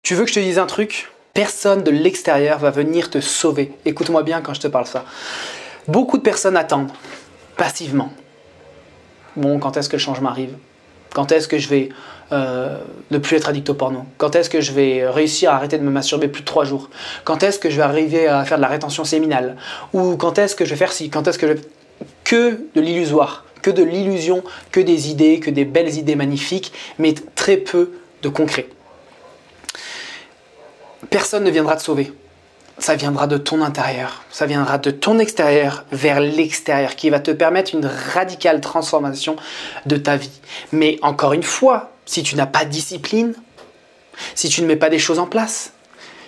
Tu veux que je te dise un truc? Personne de l'extérieur va venir te sauver. Écoute-moi bien quand je te parle ça. Beaucoup de personnes attendent passivement. Bon, quand est-ce que le changement arrive? Quand est-ce que je vais ne plus être addict au porno? Quand est-ce que je vais réussir à arrêter de me masturber plus de 3 jours? Quand est-ce que je vais arriver à faire de la rétention séminale? Ou quand est-ce que je vais faire ci? Quand est-ce que je... Que de l'illusoire, que de l'illusion, que des idées, que des belles idées magnifiques, mais très peu de concret. Personne ne viendra te sauver. Ça viendra de ton intérieur, ça viendra de ton extérieur vers l'extérieur qui va te permettre une radicale transformation de ta vie. Mais encore une fois, si tu n'as pas de discipline, si tu ne mets pas des choses en place,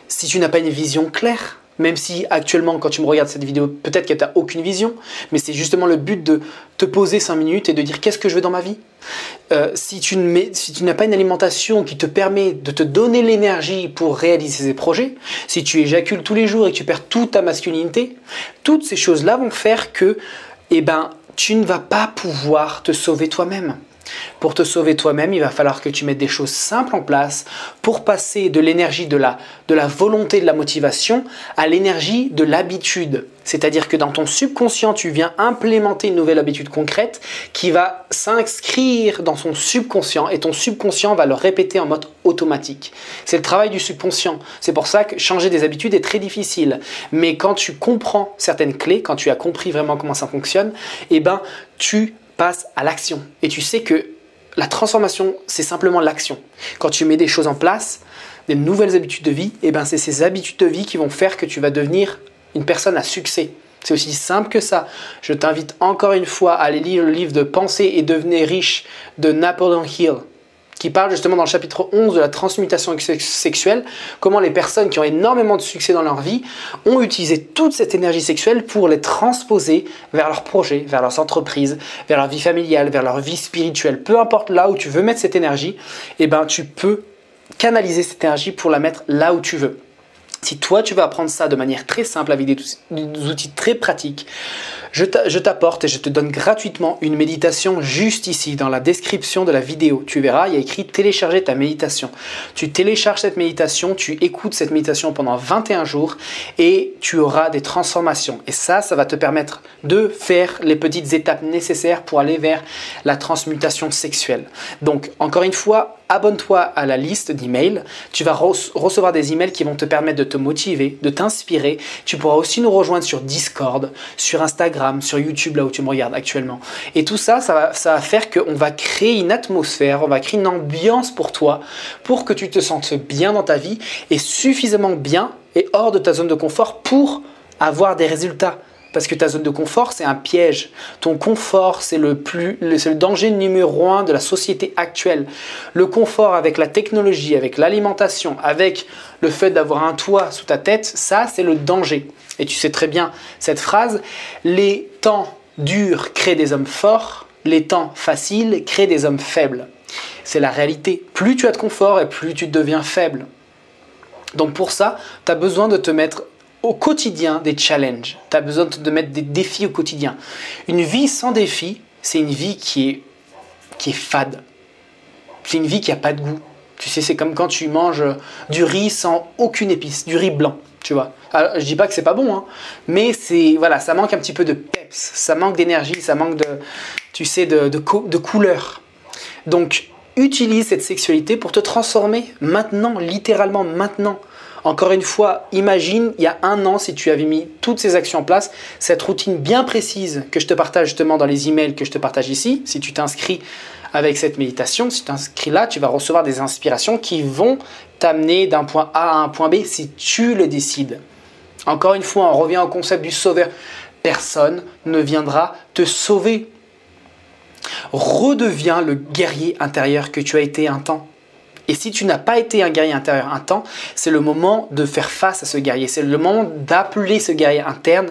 si tu n'as pas une vision claire, même si actuellement quand tu me regardes cette vidéo, peut-être que tu n'as aucune vision, mais c'est justement le but de te poser 5 minutes et de dire qu'est-ce que je veux dans ma vie. Si tu n'as pas une alimentation qui te permet de te donner l'énergie pour réaliser ces projets, si tu éjacules tous les jours et que tu perds toute ta masculinité, toutes ces choses-là vont faire que tu ne vas pas pouvoir te sauver toi-même. Pour te sauver toi-même, il va falloir que tu mettes des choses simples en place pour passer de l'énergie de la volonté, de la motivation à l'énergie de l'habitude. C'est-à-dire que dans ton subconscient, tu viens implémenter une nouvelle habitude concrète qui va s'inscrire dans son subconscient et ton subconscient va le répéter en mode automatique. C'est le travail du subconscient. C'est pour ça que changer des habitudes est très difficile. Mais quand tu comprends certaines clés, quand tu as compris vraiment comment ça fonctionne, tu passe à l'action. Et tu sais que la transformation, c'est simplement l'action. Quand tu mets des choses en place, des nouvelles habitudes de vie, c'est ces habitudes de vie qui vont faire que tu vas devenir une personne à succès. C'est aussi simple que ça. Je t'invite encore une fois à aller lire le livre de Penser et devenir riche de Napoleon Hill, qui parle justement dans le chapitre 11 de la transmutation sexuelle, comment les personnes qui ont énormément de succès dans leur vie ont utilisé toute cette énergie sexuelle pour les transposer vers leurs projets, vers leurs entreprises, vers leur vie familiale, vers leur vie spirituelle. Peu importe là où tu veux mettre cette énergie, tu peux canaliser cette énergie pour la mettre là où tu veux. Si toi, tu veux apprendre ça de manière très simple avec des outils très pratiques, je t'apporte et je te donne gratuitement une méditation juste ici dans la description de la vidéo. Tu verras, il y a écrit télécharger ta méditation. Tu télécharges cette méditation, tu écoutes cette méditation pendant 21 jours et tu auras des transformations. Et ça va te permettre de faire les petites étapes nécessaires pour aller vers la transmutation sexuelle. Donc, encore une fois, abonne-toi à la liste d'emails. Tu vas recevoir des emails qui vont te permettre de te motiver, de t'inspirer. Tu pourras aussi nous rejoindre sur Discord, sur Instagram, sur YouTube, là où tu me regardes actuellement. Et tout ça, ça va faire qu'on va créer une atmosphère, on va créer une ambiance pour toi, pour que tu te sentes bien dans ta vie et suffisamment bien et hors de ta zone de confort pour avoir des résultats. Parce que ta zone de confort, c'est un piège. Ton confort, c'est le danger numéro 1 de la société actuelle. Le confort avec la technologie, avec l'alimentation, avec le fait d'avoir un toit sous ta tête, ça, c'est le danger. Et tu sais très bien cette phrase, les temps durs créent des hommes forts, les temps faciles créent des hommes faibles. C'est la réalité. Plus tu as de confort et plus tu deviens faible. Donc pour ça, tu as besoin de te mettre au quotidien des challenges. Tu as besoin de mettre des défis au quotidien. Une vie sans défi, c'est une vie qui est fade. C'est une vie qui n'a pas de goût. Tu sais, c'est comme quand tu manges du riz sans aucune épice, du riz blanc, tu vois. Alors, je dis pas que c'est pas bon, mais ça manque un petit peu de peps, ça manque d'énergie, ça manque de couleur. Donc, utilise cette sexualité pour te transformer maintenant, littéralement maintenant. Encore une fois, imagine, il y a 1 an, si tu avais mis toutes ces actions en place, cette routine bien précise que je te partage justement dans les emails que je te partage ici, si tu t'inscris avec cette méditation, si tu t'inscris là, tu vas recevoir des inspirations qui vont t'amener d'un point A à un point B si tu le décides. Encore une fois, on revient au concept du sauveur. Personne ne viendra te sauver. Redeviens le guerrier intérieur que tu as été un temps. Et si tu n'as pas été un guerrier intérieur un temps, c'est le moment de faire face à ce guerrier. C'est le moment d'appeler ce guerrier interne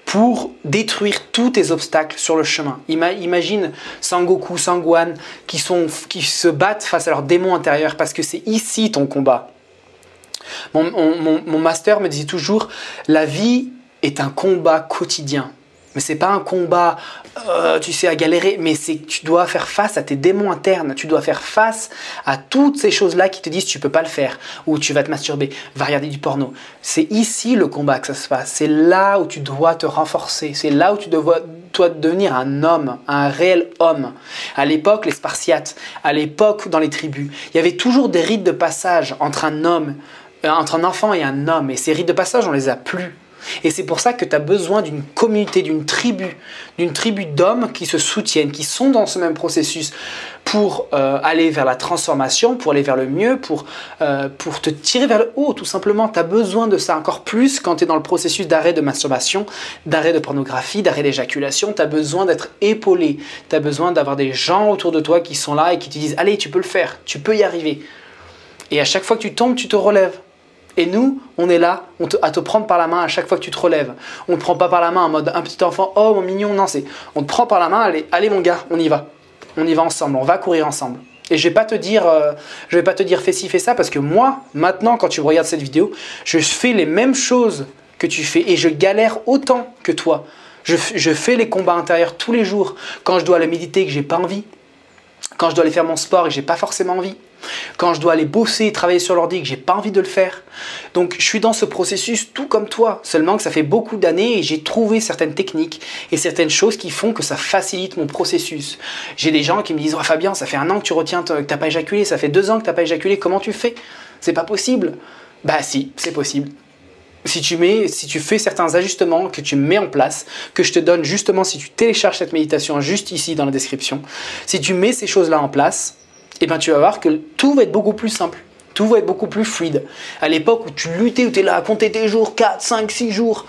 pour détruire tous tes obstacles sur le chemin. Imagine Sangoku, Sangwan qui se battent face à leur démon intérieur parce que c'est ici ton combat. Mon master me disait toujours, la vie est un combat quotidien. Mais c'est pas un combat, tu sais, à galérer, mais c'est que tu dois faire face à tes démons internes, tu dois faire face à toutes ces choses-là qui te disent tu peux pas le faire, ou tu vas te masturber, va regarder du porno. C'est ici le combat que ça se passe, c'est là où tu dois te renforcer, c'est là où tu dois devenir un homme, un réel homme. À l'époque, les Spartiates, à l'époque dans les tribus, il y avait toujours des rites de passage entre un homme, entre un enfant et un homme, et ces rites de passage, on les a plus. Et c'est pour ça que tu as besoin d'une communauté, d'une tribu d'hommes qui se soutiennent, qui sont dans ce même processus pour aller vers la transformation, pour aller vers le mieux, pour te tirer vers le haut, tout simplement. Tu as besoin de ça encore plus quand tu es dans le processus d'arrêt de masturbation, d'arrêt de pornographie, d'arrêt d'éjaculation. Tu as besoin d'être épaulé, tu as besoin d'avoir des gens autour de toi qui sont là et qui te disent « Allez, tu peux le faire, tu peux y arriver ». Et à chaque fois que tu tombes, tu te relèves. Et nous, on est là à te prendre par la main à chaque fois que tu te relèves. On ne te prend pas par la main en mode un petit enfant, oh mon mignon, non, on te prend par la main, allez mon gars, on y va. On y va ensemble, on va courir ensemble. Et je vais pas te dire fais ci, fais ça, parce que moi, maintenant, quand tu regardes cette vidéo, je fais les mêmes choses que tu fais et je galère autant que toi. Je fais les combats intérieurs tous les jours. Quand je dois aller méditer et que j'ai pas envie. Quand je dois aller faire mon sport et que j'ai pas forcément envie. Quand je dois aller bosser et travailler sur l'ordi et que j'ai pas envie de le faire. Donc je suis dans ce processus tout comme toi, seulement que ça fait beaucoup d'années et j'ai trouvé certaines techniques et certaines choses qui font que ça facilite mon processus. J'ai des gens qui me disent « Oh Fabien, ça fait 1 an que tu retiens que tu n'as pas éjaculé, ça fait 2 ans que tu n'as pas éjaculé, comment tu fais? C'est pas possible !» Bah si, c'est possible. Si tu fais certains ajustements que tu mets en place, que je te donne justement si tu télécharges cette méditation juste ici dans la description, si tu mets ces choses-là en place, eh ben tu vas voir que tout va être beaucoup plus simple, tout va être beaucoup plus fluide. À l'époque où tu luttais, où tu es là à compter tes jours, 4, 5, 6 jours,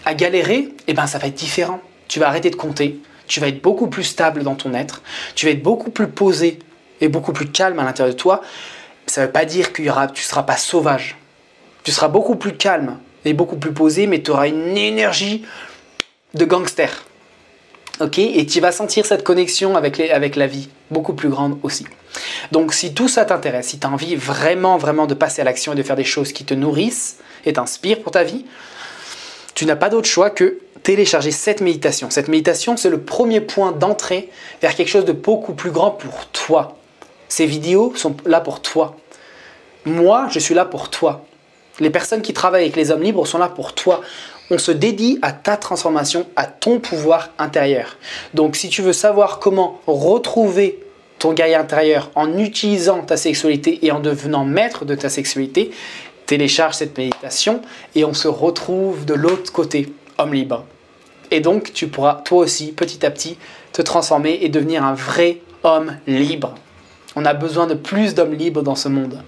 à galérer, eh ben ça va être différent. Tu vas arrêter de compter, tu vas être beaucoup plus stable dans ton être, tu vas être beaucoup plus posé et beaucoup plus calme à l'intérieur de toi. Ça ne veut pas dire que tu ne seras pas sauvage. Tu seras beaucoup plus calme et beaucoup plus posé, mais tu auras une énergie de gangster. Ok, et tu vas sentir cette connexion avec la vie, beaucoup plus grande aussi. Donc si tout ça t'intéresse, si tu as envie vraiment de passer à l'action et de faire des choses qui te nourrissent et t'inspirent pour ta vie, tu n'as pas d'autre choix que télécharger cette méditation. Cette méditation, c'est le premier point d'entrée vers quelque chose de beaucoup plus grand pour toi. Ces vidéos sont là pour toi. Moi, je suis là pour toi. Les personnes qui travaillent avec les hommes libres sont là pour toi. On se dédie à ta transformation, à ton pouvoir intérieur. Donc si tu veux savoir comment retrouver ton guerrier intérieur en utilisant ta sexualité et en devenant maître de ta sexualité, télécharge cette méditation et on se retrouve de l'autre côté, homme libre. Et donc tu pourras toi aussi petit à petit te transformer et devenir un vrai homme libre. On a besoin de plus d'hommes libres dans ce monde.